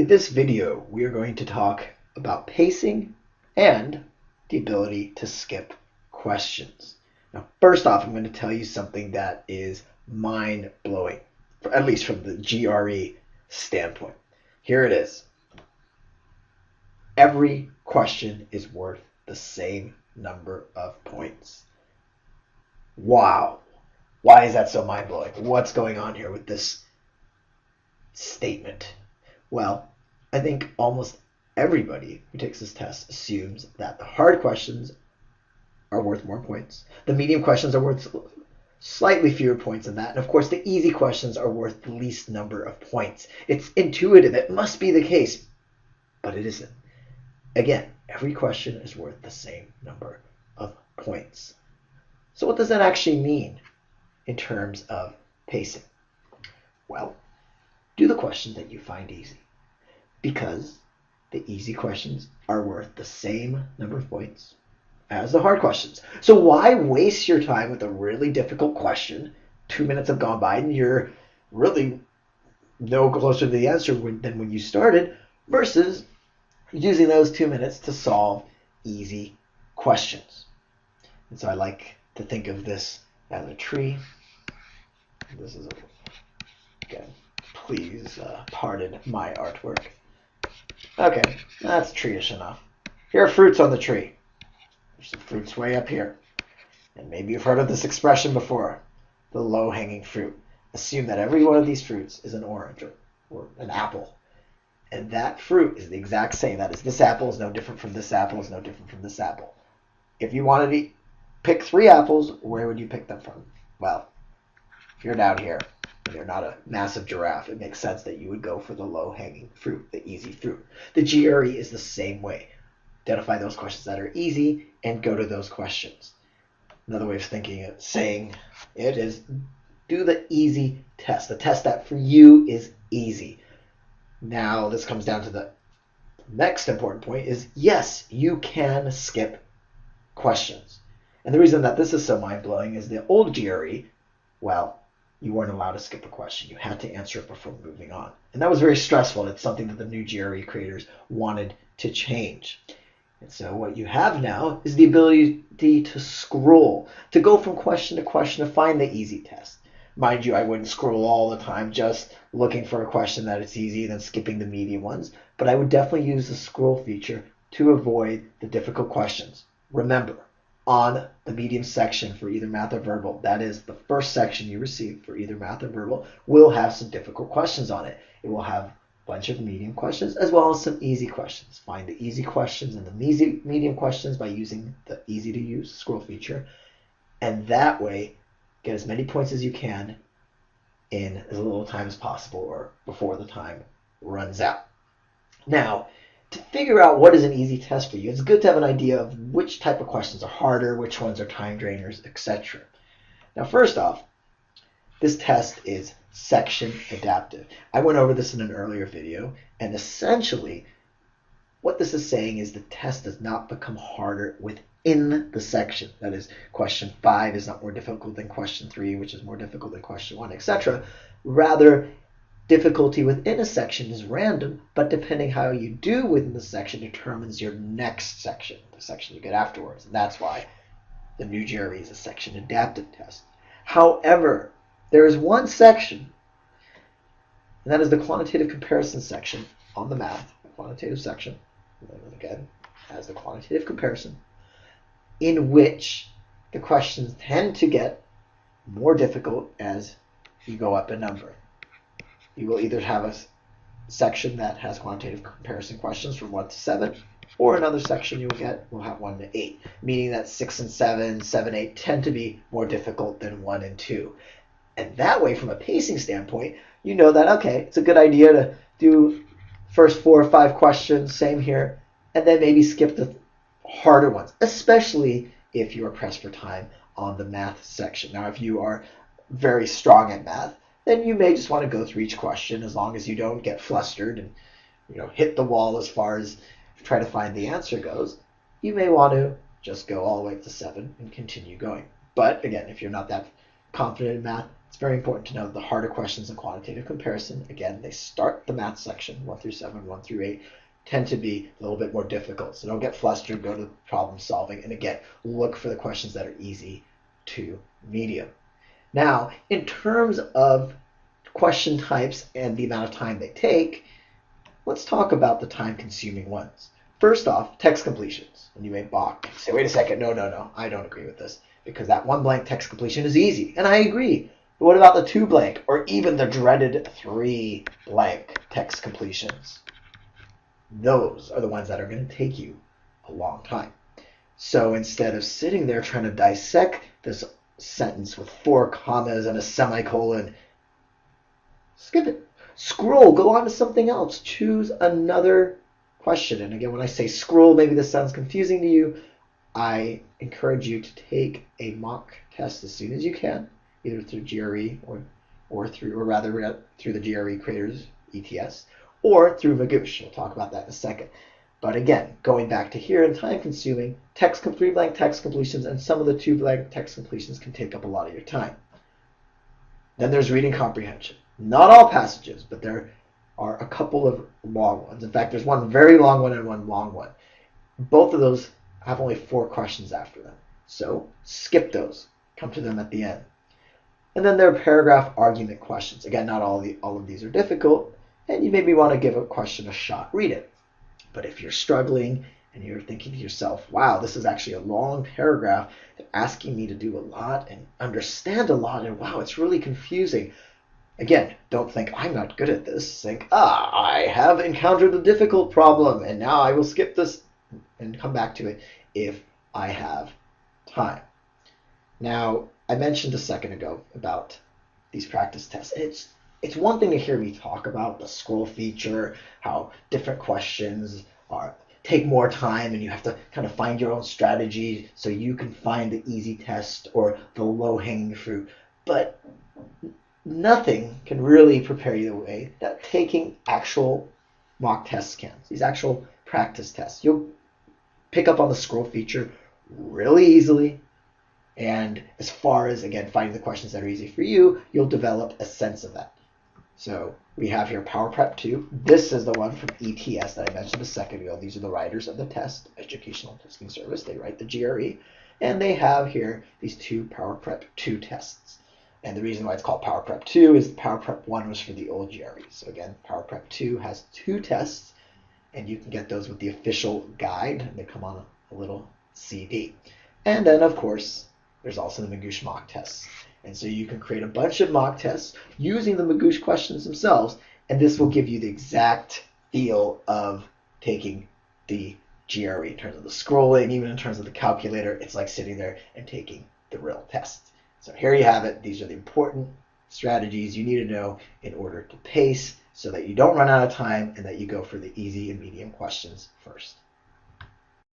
In this video, we are going to talk about pacing and the ability to skip questions. Now, first off, I'm going to tell you something that is mind-blowing, at least from the GRE standpoint. Here it is. Every question is worth the same number of points. Wow. Why is that so mind-blowing? What's going on here with this statement? Well, I think almost everybody who takes this test assumes that the hard questions are worth more points. The medium questions are worth slightly fewer points than that. And of course, the easy questions are worth the least number of points. It's intuitive. It must be the case, but it isn't. Again, every question is worth the same number of points. So what does that actually mean in terms of pacing? Well, do the questions that you find easy, because the easy questions are worth the same number of points as the hard questions. So why waste your time with a really difficult question? 2 minutes have gone by and you're really no closer to the answer than when you started, versus using those 2 minutes to solve easy questions. And so I like to think of this as a tree. This is again, please pardon my artwork. Okay, that's tree-ish enough. Here are fruits on the tree. There's some fruits way up here. And maybe you've heard of this expression before, the low-hanging fruit. Assume that every one of these fruits is an orange or an apple. And that fruit is the exact same. That is, this apple is no different from this apple, is no different from this apple. If you wanted to pick 3 apples, where would you pick them from? Well, if you're down here, and you're not a massive giraffe, it makes sense that you would go for the low-hanging fruit, the easy fruit. The GRE is the same way. Identify those questions that are easy and go to those questions. Another way of saying it is do the easy test, the test that for you is easy. Now, this comes down to the next important point is, yes, you can skip questions. And the reason that this is so mind-blowing is the old GRE, well, you weren't allowed to skip a question. You had to answer it before moving on. And that was very stressful. It's something that the new GRE creators wanted to change. And so what you have now is the ability to scroll, to go from question to question to find the easy test. Mind you, I wouldn't scroll all the time just looking for a question that is easy and then skipping the medium ones. But I would definitely use the scroll feature to avoid the difficult questions. Remember, on the medium section for either math or verbal, that is the first section you receive for either math or verbal, will have some difficult questions on it. It will have a bunch of medium questions as well as some easy questions. Find the easy questions and the medium questions by using the easy to use scroll feature, and that way get as many points as you can in as little time as possible or before the time runs out. Now, to figure out what is an easy test for you, it's good to have an idea of which type of questions are harder, which ones are time drainers, etc. Now, first off, this test is section adaptive. I went over this in an earlier video, and essentially what this is saying is the test does not become harder within the section. That is, question 5 is not more difficult than question 3, which is more difficult than question 1, etc. Rather, difficulty within a section is random, but depending how you do within the section determines your next section, the section you get afterwards. And that's why the new GRE is a section adaptive test. However, there is one section, and that is the quantitative comparison section on the math, quantitative section, and again, has the quantitative comparison, in which the questions tend to get more difficult as you go up in number. You will either have a section that has quantitative comparison questions from 1 to 7, or another section will have 1 to 8, meaning that 6 and 7, 7, 8 tend to be more difficult than 1 and 2. And that way, from a pacing standpoint, you know that, okay, it's a good idea to do first 4 or 5 questions, same here, and then maybe skip the harder ones, especially if you are pressed for time on the math section. Now, if you are very strong at math, then you may just want to go through each question as long as you don't get flustered and hit the wall as far as try to find the answer goes. You may want to just go all the way up to 7 and continue going. But again, if you're not that confident in math, It's very important to know that the harder questions in quantitative comparison, again, they start the math section, 1 through 7, 1 through 8, tend to be a little bit more difficult. So don't get flustered, go to problem solving, and again, look for the questions that are easy to medium. Now, in terms of question types and the amount of time they take, let's talk about the time-consuming ones. First off, text completions. And you may balk and say, wait a second, no, I don't agree with this, because that one blank text completion is easy, and I agree. But what about the 2 blank, or even the dreaded 3 blank text completions? Those are the ones that are going to take you a long time. So instead of sitting there trying to dissect this sentence with 4 commas and a semicolon, skip it. Scroll, go on to something else. Choose another question. And again, when I say scroll, maybe this sounds confusing to you. I encourage you to take a mock test as soon as you can, either through GRE or through the GRE Creators ETS, or through Magoosh. We'll talk about that in a second. But again, going back to here, and time-consuming, 3 blank text completions, and some of the 2 blank text completions can take up a lot of your time. Then there's reading comprehension. Not all passages, but there are a couple of long ones. In fact, there's one very long one and one long one. Both of those have only 4 questions after them. So skip those. Come to them at the end. And then there are paragraph argument questions. Again, not all of these are difficult, and you maybe want to give a question a shot. Read it. But if you're struggling and you're thinking to yourself, wow, this is actually a long paragraph asking me to do a lot and understand a lot, and wow, it's really confusing. Again, don't think I'm not good at this. Think, I have encountered a difficult problem, and now I will skip this and come back to it if I have time. Now, I mentioned a second ago about these practice tests. It's one thing to hear me talk about the scroll feature, how different questions take more time and you have to kind of find your own strategy so you can find the easy test or the low-hanging fruit. But nothing can really prepare you the way that taking actual mock tests can. These actual practice tests. You'll pick up on the scroll feature really easily. And as far as, again, finding the questions that are easy for you, you'll develop a sense of that. So we have here Power Prep 2. This is the one from ETS that I mentioned a second ago. These are the writers of the test, Educational Testing Service. They write the GRE. And they have here these 2 Power Prep 2 tests. And the reason why it's called Power Prep 2 is Power Prep 1 was for the old GRE. So again, Power Prep 2 has 2 tests, and you can get those with the official guide. They come on a little CD. And then, of course, there's also the Magoosh mock tests. And so you can create a bunch of mock tests using the Magoosh questions themselves, and this will give you the exact feel of taking the GRE in terms of the scrolling, even in terms of the calculator. It's like sitting there and taking the real test. So here you have it. These are the important strategies you need to know in order to pace so that you don't run out of time and that you go for the easy and medium questions first.